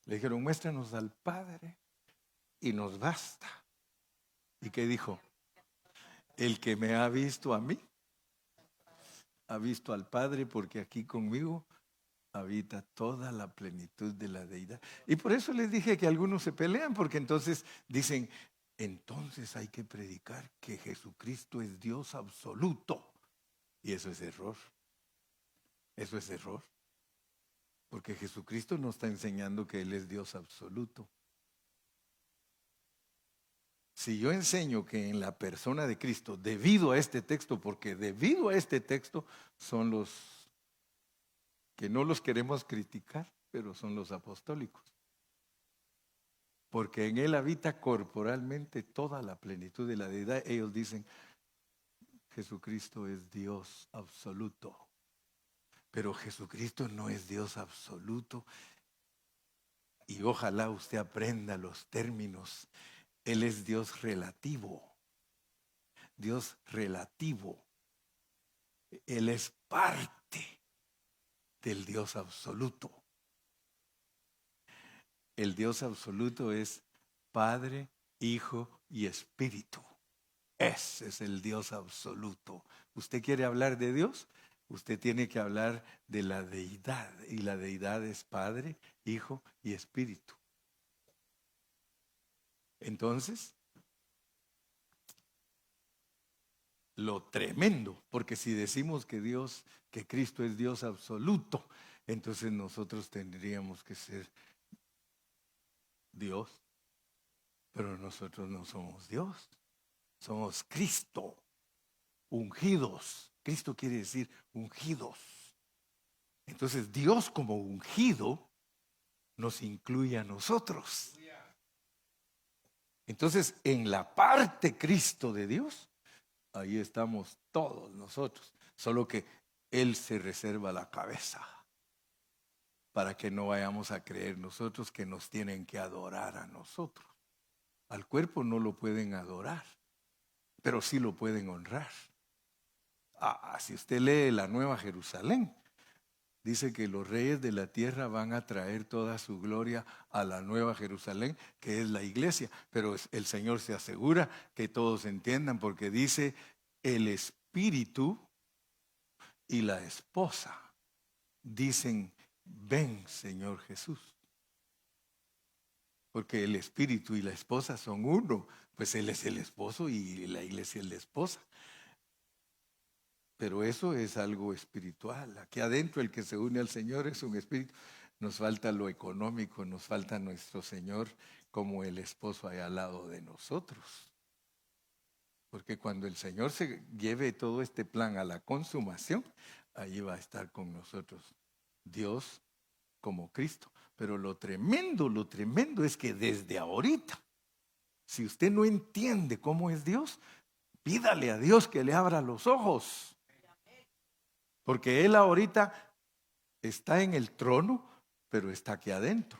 Le dijeron, muéstranos al Padre y nos basta. ¿Y qué dijo? El que me ha visto a mí, ha visto al Padre, porque aquí conmigo habita toda la plenitud de la deidad. Y por eso les dije que algunos se pelean, porque entonces dicen, entonces hay que predicar que Jesucristo es Dios absoluto. Y eso es error. Eso es error. Porque Jesucristo nos está enseñando que Él es Dios absoluto. Si yo enseño que en la persona de Cristo, debido a este texto, porque debido a este texto son los que no los queremos criticar, pero son los apostólicos. Porque en Él habita corporalmente toda la plenitud de la deidad. Ellos dicen, Jesucristo es Dios absoluto. Pero Jesucristo no es Dios absoluto. Y ojalá usted aprenda los términos. Él es Dios relativo. Dios relativo. Él es parte del Dios absoluto. El Dios absoluto es Padre, Hijo y Espíritu. Ese es el Dios absoluto. ¿Usted quiere hablar de Dios? Usted tiene que hablar de la deidad. Y la deidad es Padre, Hijo y Espíritu. Entonces, lo tremendo, porque si decimos que Cristo es Dios absoluto, entonces nosotros tendríamos que ser Dios, pero nosotros no somos Dios, somos Cristo, ungidos. Cristo quiere decir ungidos. Entonces Dios como ungido nos incluye a nosotros. Entonces en la parte Cristo de Dios, ahí estamos todos nosotros, solo que Él se reserva la cabeza para que no vayamos a creer nosotros que nos tienen que adorar a nosotros. Al cuerpo no lo pueden adorar, pero sí lo pueden honrar. Si usted lee la Nueva Jerusalén, dice que los reyes de la tierra van a traer toda su gloria a la Nueva Jerusalén, que es la iglesia. Pero el Señor se asegura que todos entiendan, porque dice el Espíritu y la esposa dicen, ven Señor Jesús. Porque el Espíritu y la esposa son uno, pues Él es el esposo y la iglesia es la esposa. Pero eso es algo espiritual. Aquí adentro el que se une al Señor es un espíritu. Nos falta lo económico, nos falta nuestro Señor como el esposo ahí al lado de nosotros. Porque cuando el Señor se lleve todo este plan a la consumación, allí va a estar con nosotros Dios como Cristo. Pero lo tremendo es que desde ahorita, si usted no entiende cómo es Dios, pídale a Dios que le abra los ojos. Porque Él ahorita está en el trono, pero está aquí adentro.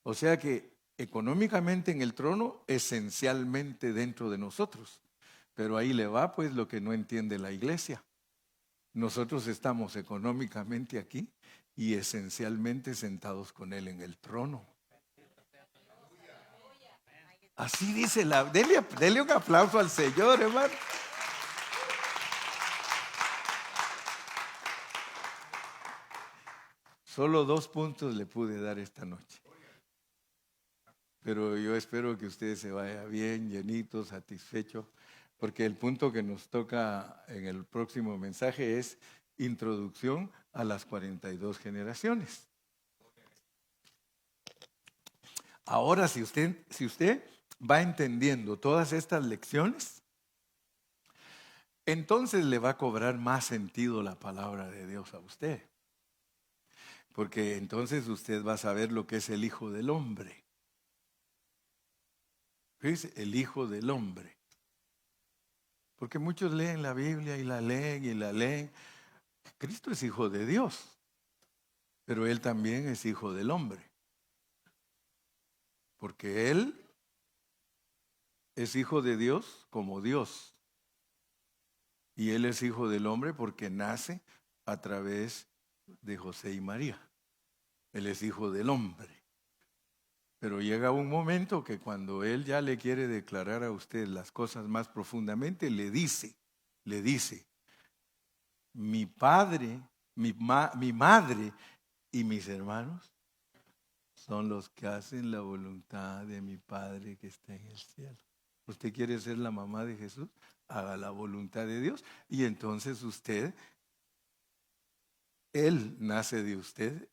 O sea que económicamente en el trono, esencialmente dentro de nosotros. Pero ahí le va pues lo que no entiende la iglesia. Nosotros estamos económicamente aquí y esencialmente sentados con Él en el trono. Así dice dele un aplauso al Señor, hermano. Solo 2 puntos le pude dar esta noche. Pero yo espero que usted se vaya bien, llenito, satisfecho, porque el punto que nos toca en el próximo mensaje es introducción a las 42 generaciones. Ahora, si usted va entendiendo todas estas lecciones, entonces le va a cobrar más sentido la palabra de Dios a usted. Porque entonces usted va a saber lo que es el Hijo del Hombre. ¿Ves? El Hijo del Hombre. Porque muchos leen la Biblia y la leen y la leen. Cristo es Hijo de Dios, pero Él también es Hijo del Hombre. Porque Él es Hijo de Dios como Dios. Y Él es Hijo del Hombre porque nace a través de José y María. Él es Hijo del Hombre. Pero llega un momento que cuando Él ya le quiere declarar a usted las cosas más profundamente, le dice, mi padre, mi madre y mis hermanos son los que hacen la voluntad de mi Padre que está en el cielo. ¿Usted quiere ser la mamá de Jesús? Haga la voluntad de Dios y entonces Él nace de usted,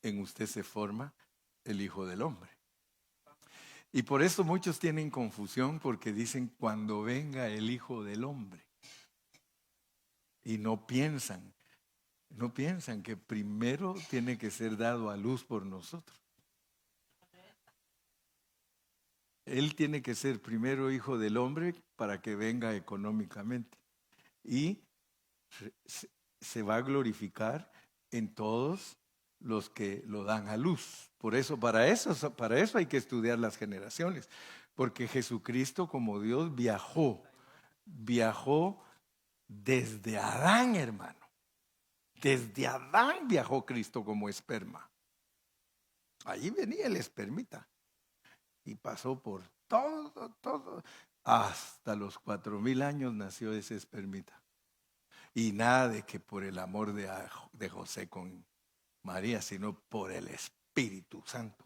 en usted se forma el Hijo del Hombre. Y por eso muchos tienen confusión porque dicen cuando venga el Hijo del Hombre. Y no piensan que primero tiene que ser dado a luz por nosotros. Él tiene que ser primero Hijo del Hombre para que venga económicamente. Y se va a glorificar en todos los que lo dan a luz. Por eso, para eso hay que estudiar las generaciones. Porque Jesucristo como Dios viajó desde Adán, hermano. Desde Adán viajó Cristo como esperma. Ahí venía el espermita y pasó por todo. Hasta los 4000 años nació ese espermita. Y nada de que por el amor de José con María, sino por el Espíritu Santo.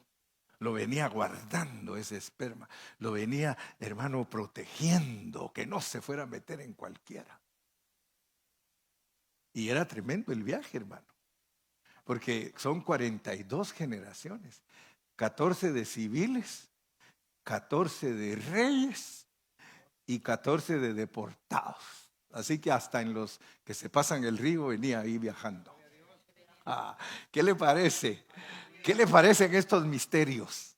Lo venía guardando ese esperma. Lo venía, hermano, protegiendo, que no se fuera a meter en cualquiera. Y era tremendo el viaje, hermano. Porque son 42 generaciones. 14 de civiles, 14 de reyes y 14 de deportados. Así que hasta en los que se pasan el río venía ahí viajando. ¿Qué le parece? ¿Qué le parecen estos misterios?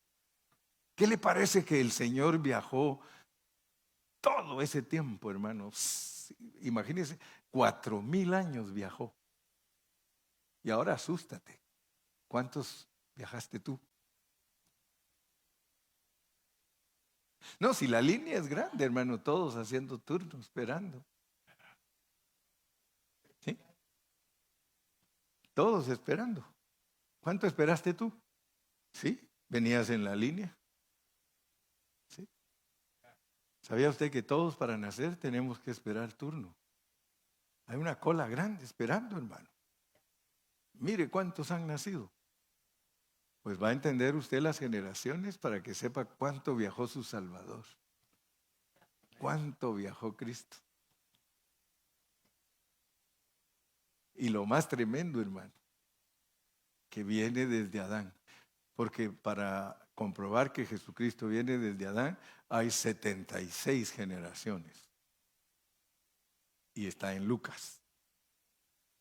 ¿Qué le parece que el Señor viajó todo ese tiempo, hermanos? Imagínense, 4000 años viajó. Y ahora asústate. ¿Cuántos viajaste tú? No, si la línea es grande, hermano, todos haciendo turno, esperando. ¿Sí? Todos esperando. ¿Cuánto esperaste tú? ¿Sí? ¿Venías en la línea? ¿Sí? ¿Sabía usted que todos para nacer tenemos que esperar turno? Hay una cola grande esperando, hermano. Mire cuántos han nacido. Pues va a entender usted las generaciones para que sepa cuánto viajó su Salvador. Cuánto viajó Cristo. Y lo más tremendo, hermano, que viene desde Adán. Porque para comprobar que Jesucristo viene desde Adán, hay 76 generaciones. Y está en Lucas.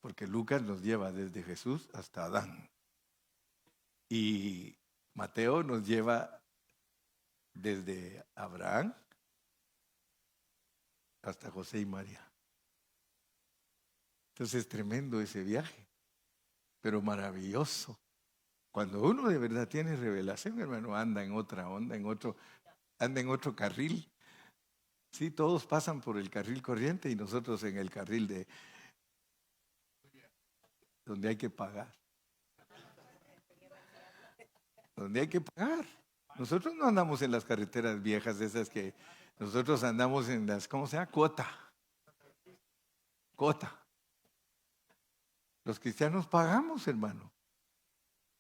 Porque Lucas nos lleva desde Jesús hasta Adán. Y Mateo nos lleva desde Abraham hasta José y María. Entonces es tremendo ese viaje, pero maravilloso. Cuando uno de verdad tiene revelación, hermano, anda en otra onda, anda en otro carril. Sí, todos pasan por el carril corriente y nosotros en el carril de donde hay que pagar. Donde hay que pagar. Nosotros no andamos en las carreteras viejas de esas que nosotros andamos en las, ¿cómo se llama? Cota. Los cristianos pagamos, hermano.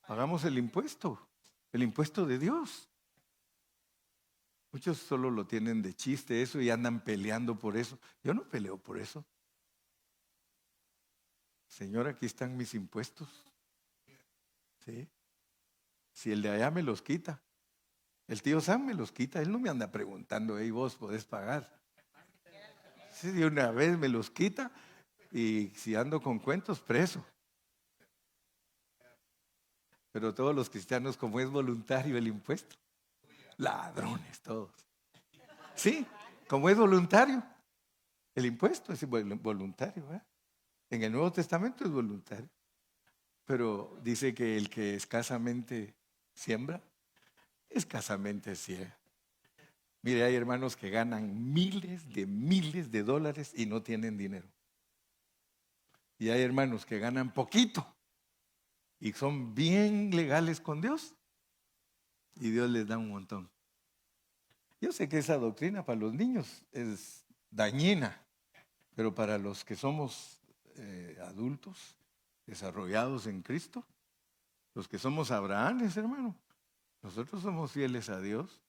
Pagamos el impuesto de Dios. Muchos solo lo tienen de chiste eso y andan peleando por eso. Yo no peleo por eso. Señor, aquí están mis impuestos. ¿Sí? Si el de allá me los quita, el tío Sam me los quita, él no me anda preguntando, hey, vos podés pagar. Si de una vez me los quita y si ando con cuentos, preso. Pero todos los cristianos, como es voluntario el impuesto, ladrones todos. Sí, como es voluntario, el impuesto es voluntario. En el Nuevo Testamento es voluntario. Pero dice que el que escasamente siembra, escasamente ciega. Mire, hay hermanos que ganan miles de dólares y no tienen dinero. Y hay hermanos que ganan poquito y son bien legales con Dios. Y Dios les da un montón. Yo sé que esa doctrina para los niños es dañina, pero para los que somos adultos, desarrollados en Cristo, los que somos Abrahames, hermano, nosotros somos fieles a Dios.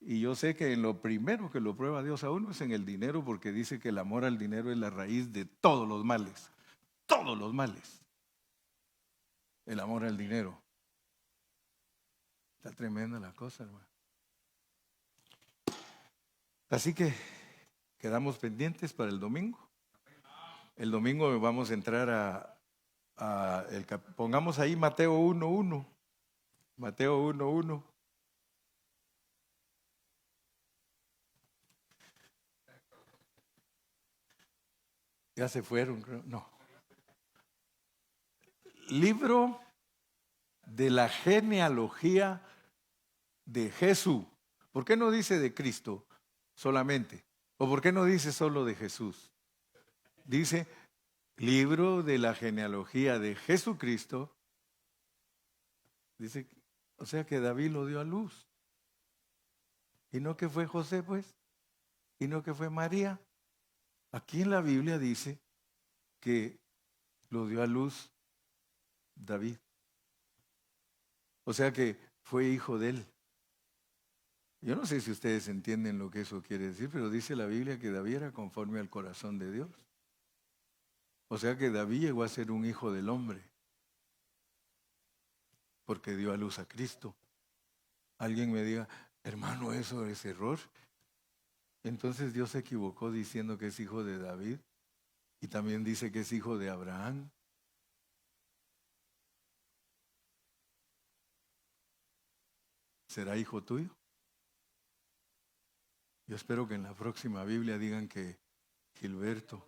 Y yo sé que en lo primero que lo prueba Dios a uno es en el dinero, porque dice que el amor al dinero es la raíz de todos los males. Todos los males. El amor al dinero. Está tremenda la cosa, hermano. Así que quedamos pendientes para el domingo. El domingo vamos a entrar pongamos ahí Mateo 1:1. Mateo 1:1. Ya se fueron, creo. No. Libro de la genealogía de Jesús. ¿Por qué no dice de Cristo solamente? ¿O por qué no dice solo de Jesús? Dice libro de la genealogía de Jesucristo. Dice O sea que David lo dio a luz. ¿Y no que fue José, pues? ¿Y no que fue María? Aquí en la Biblia dice que lo dio a luz David. O sea que fue hijo de él. Yo no sé si ustedes entienden lo que eso quiere decir, pero dice la Biblia que David era conforme al corazón de Dios. O sea que David llegó a ser un hijo del hombre, porque dio a luz a Cristo. Alguien me diga, hermano, eso es error. Entonces Dios se equivocó diciendo que es hijo de David y también dice que es hijo de Abraham. ¿Será hijo tuyo? Yo espero que en la próxima Biblia digan que Gilberto,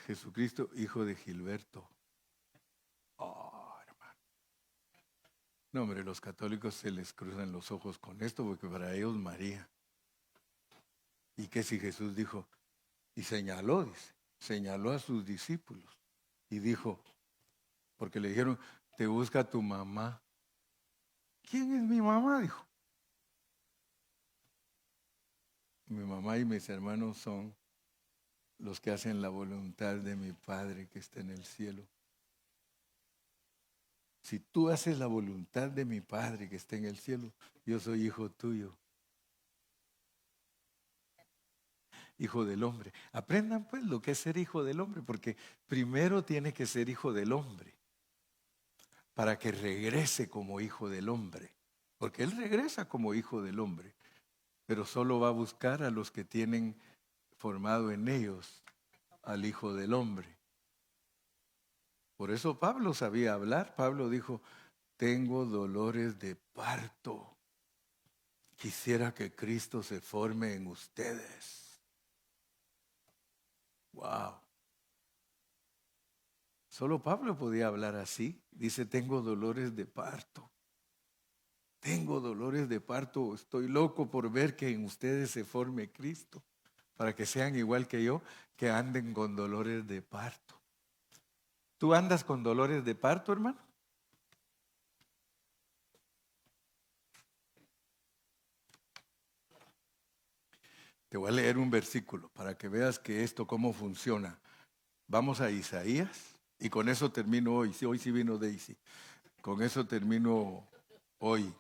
Jesucristo, hijo de Gilberto. Oh, hermano. No, hombre, los católicos se les cruzan los ojos con esto porque para ellos María. ¿Y qué si Jesús dijo? Y señaló, dice, señaló a sus discípulos y dijo, porque le dijeron, te busca tu mamá. ¿Quién es mi mamá? Dijo. Mi mamá y mis hermanos son los que hacen la voluntad de mi Padre que está en el cielo. Si tú haces la voluntad de mi Padre que está en el cielo, yo soy hijo tuyo. Hijo del hombre. Aprendan pues lo que es ser hijo del hombre, porque primero tiene que ser hijo del hombre para que regrese como hijo del hombre. Porque él regresa como hijo del hombre, pero solo va a buscar a los que tienen formado en ellos al hijo del hombre. Por eso Pablo sabía hablar. Pablo dijo, tengo dolores de parto. Quisiera que Cristo se forme en ustedes. Wow. Solo Pablo podía hablar así. Dice, tengo dolores de parto. Tengo dolores de parto. Estoy loco por ver que en ustedes se forme Cristo. Para que sean igual que yo, que anden con dolores de parto. ¿Tú andas con dolores de parto, hermano? Te voy a leer un versículo para que veas que esto cómo funciona. Vamos a Isaías y con eso termino hoy. Sí, hoy sí vino Daisy. Con eso termino hoy.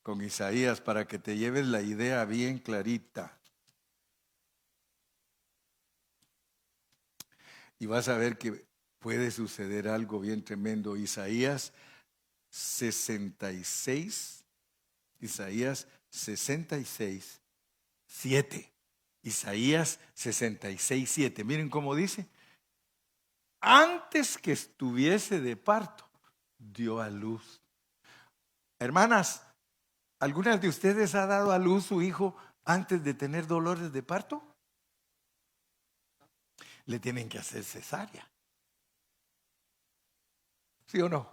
Con Isaías para que te lleves la idea bien clarita. Y vas a ver que puede suceder algo bien tremendo. Isaías 66, Isaías 66, 7. Isaías 66, 7. Miren cómo dice. Antes que estuviese de parto, dio a luz. Hermanas, ¿algunas de ustedes ha dado a luz su hijo antes de tener dolores de parto? Le tienen que hacer cesárea. ¿Sí o no?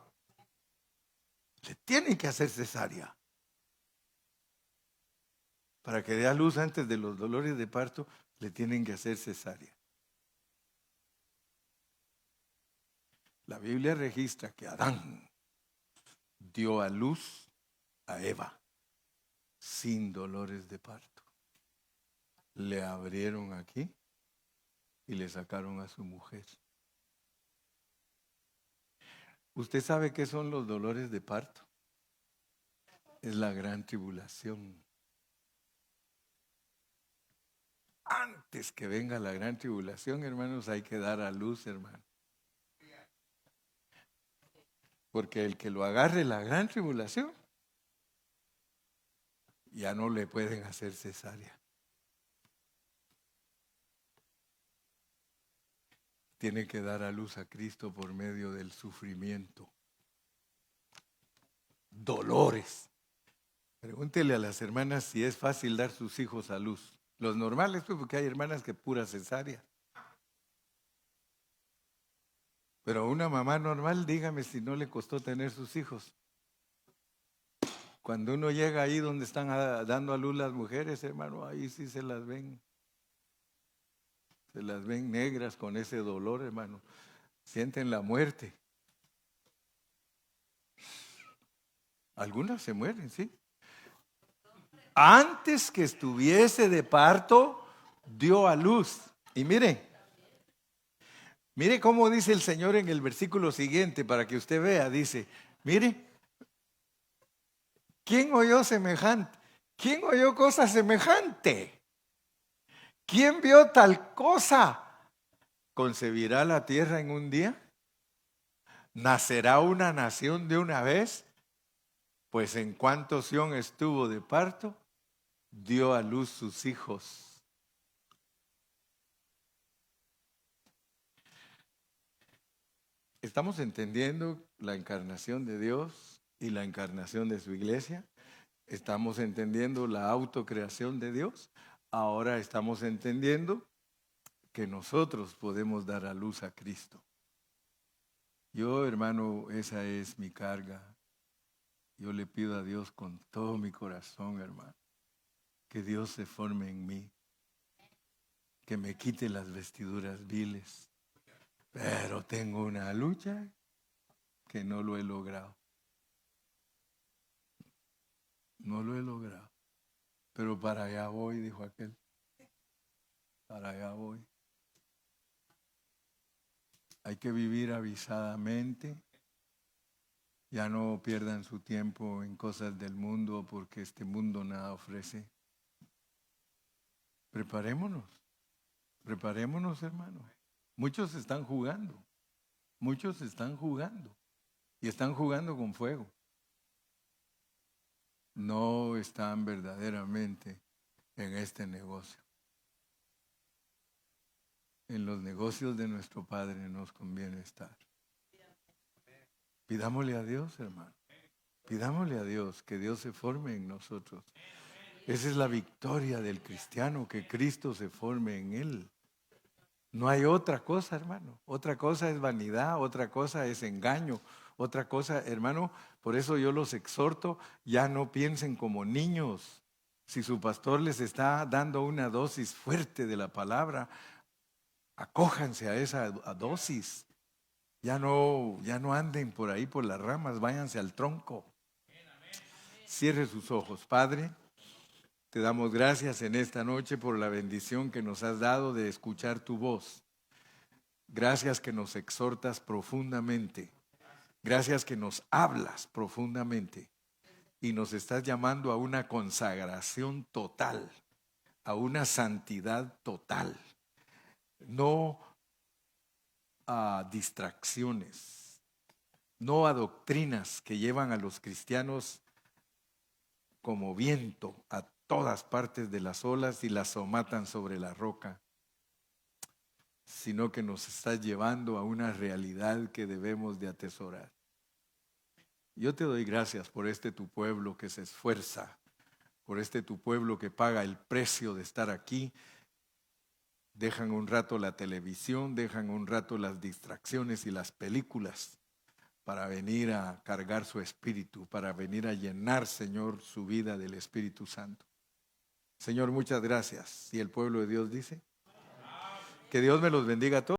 Le tienen que hacer cesárea. Para que dé a luz antes de los dolores de parto, le tienen que hacer cesárea. La Biblia registra que Adán dio a luz a Eva sin dolores de parto. Le abrieron aquí y le sacaron a su mujer. ¿Usted sabe qué son los dolores de parto? Es la gran tribulación. Antes que venga la gran tribulación, hermanos, hay que dar a luz, hermano. Porque el que lo agarre la gran tribulación, ya no le pueden hacer cesárea. Tiene que dar a luz a Cristo por medio del sufrimiento. Dolores. Pregúntele a las hermanas si es fácil dar sus hijos a luz. Los normales, pues, porque hay hermanas que pura cesárea. Pero a una mamá normal, dígame si no le costó tener sus hijos. Cuando uno llega ahí donde están dando a luz las mujeres, hermano, ahí sí se las ven. Se las ven negras con ese dolor, hermano. Sienten la muerte. Algunas se mueren, sí. Antes que estuviese de parto, dio a luz. Y mire cómo dice el Señor en el versículo siguiente, para que usted vea, dice, mire, ¿quién oyó semejante? ¿Quién oyó cosa semejante? ¿Quién vio tal cosa? ¿Concebirá la tierra en un día? ¿Nacerá una nación de una vez? Pues en cuanto Sión estuvo de parto, dio a luz sus hijos. ¿Estamos entendiendo la encarnación de Dios y la encarnación de su iglesia? ¿Estamos entendiendo la autocreación de Dios? Ahora estamos entendiendo que nosotros podemos dar a luz a Cristo. Yo, hermano, esa es mi carga. Yo le pido a Dios con todo mi corazón, hermano, que Dios se forme en mí, que me quite las vestiduras viles. Pero tengo una lucha que no lo he logrado. No lo he logrado. Pero para allá voy, dijo aquel. Para allá voy. Hay que vivir avisadamente. Ya no pierdan su tiempo en cosas del mundo porque este mundo nada ofrece. Preparémonos. Preparémonos, hermano. Muchos están jugando. Muchos están jugando. Y están jugando con fuego. No están verdaderamente en este negocio. En los negocios de nuestro Padre nos conviene estar. Pidámosle a Dios, hermano. Pidámosle a Dios que Dios se forme en nosotros. Esa es la victoria del cristiano, que Cristo se forme en él. No hay otra cosa, hermano. Otra cosa es vanidad, otra cosa es engaño, otra cosa, hermano, por eso yo los exhorto, ya no piensen como niños. Si su pastor les está dando una dosis fuerte de la palabra, acójanse a esa dosis. Ya no anden por ahí por las ramas, váyanse al tronco. Cierre sus ojos. Padre, te damos gracias en esta noche por la bendición que nos has dado de escuchar tu voz. Gracias que nos exhortas profundamente. Gracias que nos hablas profundamente. Y nos estás llamando a una consagración total, a una santidad total. No a distracciones, no a doctrinas que llevan a los cristianos como viento a todas partes de las olas y las somatan sobre la roca, sino que nos estás llevando a una realidad que debemos de atesorar. Yo te doy gracias por este tu pueblo que se esfuerza, por este tu pueblo que paga el precio de estar aquí. Dejan un rato la televisión, dejan un rato las distracciones y las películas para venir a cargar su espíritu, para venir a llenar, Señor, su vida del Espíritu Santo. Señor, muchas gracias. Y el pueblo de Dios dice, que Dios me los bendiga a todos.